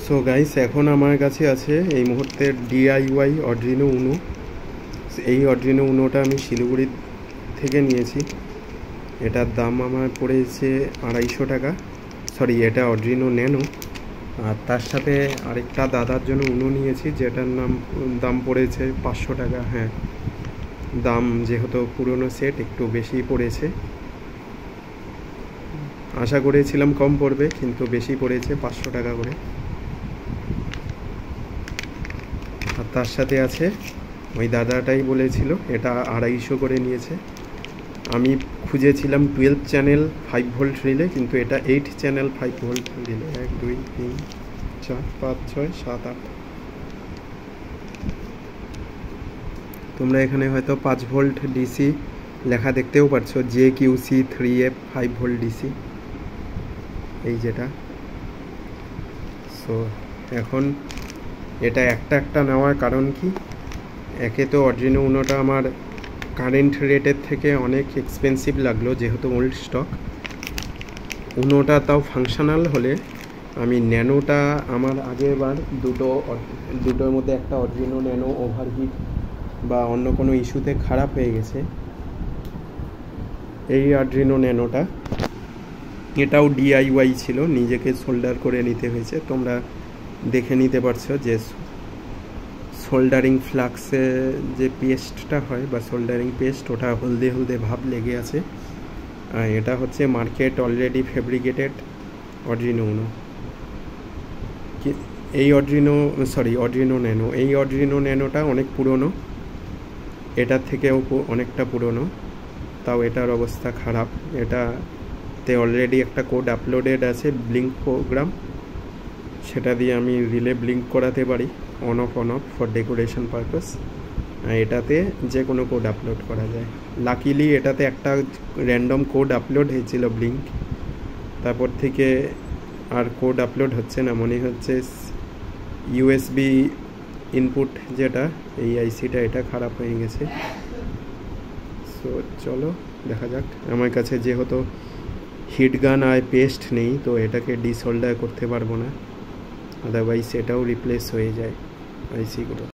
So guys, এখন আমার কাছে আছে এই মুহূর্তে ডিআইওয়াই অড্রিনো উনো। এই অড্রিনো উনোটা আমি শিলিগুড়ি থেকে নিয়েছি। এটার দাম আমার পড়েছে 250 টাকা। সরি, এটা অড্রিনো ন্যানো। আর তার সাথে আরেকটা দাদার জন্য উনো নিয়েছি, যেটার দাম পড়েছে 500 টাকা। হ্যাঁ, দাম যেহেতু পুরনো সেট একটু বেশি পড়েছে। আশা করেছিলাম কম পড়বে, কিন্তু বেশি পড়েছে 500 টাকা করে। আর তার সাথে আছে, ওই দাদাটাই বলেছিল এটা 250 করে নিয়েছে। আমি খুঁজেছিলাম 12 চ্যানেল 5 ভোল্ট রিলে, কিন্তু এটা 8 চ্যানেল 5 ভোল্ট রিলে। 1 2 3 4 5 6 7 8। তোমরা এখানে হয়তো 5 ভোল্ট ডিসি লেখা দেখতেও পারছো, JQC 3F 5 ভোল্ট ডিসি, এই যেটা। সো এখন এটা একটা নেওয়ার কারণ কি, একে তো অড্রিনো উনোটা আমার কারেন্ট রেটের থেকে অনেক এক্সপেন্সিভ লাগলো, যেহেতু ওল্ড স্টক। উনোটা তাও ফাংশনাল হলে, আমি ন্যানোটা আমার আগেরবার দুটোর মধ্যে একটা অড্রিনো ন্যানো ওভারহিট বা অন্য কোনো ইস্যুতে খারাপ হয়ে গেছে। এই অড্রিনো ন্যানোটা, এটাও ডিআইওয়াই ছিল, নিজেকে সোল্ডার করে নিতে হয়েছে। তোমরা দেখে নিতে পারছো যে সোল্ডারিং ফ্লাক্সে যে পেস্টটা হয় বা সোল্ডারিং পেস্ট, ওটা হলদে হলদে ভাব লেগে আছে। আর এটা হচ্ছে মার্কেট অলরেডি ফেব্রিকেটেড অড্রিনো উনো। এই অড্রিনো ন্যানো, এই অড্রিনো ন্যানোটা অনেক পুরনো, এটার থেকেও অনেকটা পুরনো। তাও এটার অবস্থা খারাপ। এটাতে অলরেডি একটা কোড আপলোডেড আছে, ব্লিঙ্ক প্রোগ্রাম। সেটা দিয়ে আমি রিলে ব্লিঙ্ক করাতে পারি, on of for decoration purpose. এটাতে যে কোনো কোড আপলোড করা যায়। লাকিলি এটাতে একটা র্যান্ডম কোড আপলোড হয়েছিল ব্লিঙ্ক, তারপর থেকে আর কোড আপলোড হচ্ছে না। মনে হচ্ছে ইউএসবি ইনপুট যেটা, এই আইসিটা, এটা খারাপ হয়ে গেছে। সো চলো দেখা যাক। আমার কাছে যেহেতু হিট গান আর পেস্ট নেই, তো এটাকে ডিসোল্ডার করতে পারবো না, আদারওয়াইজ এটাও রিপ্লেস হয়ে যায় আইসিগুলো।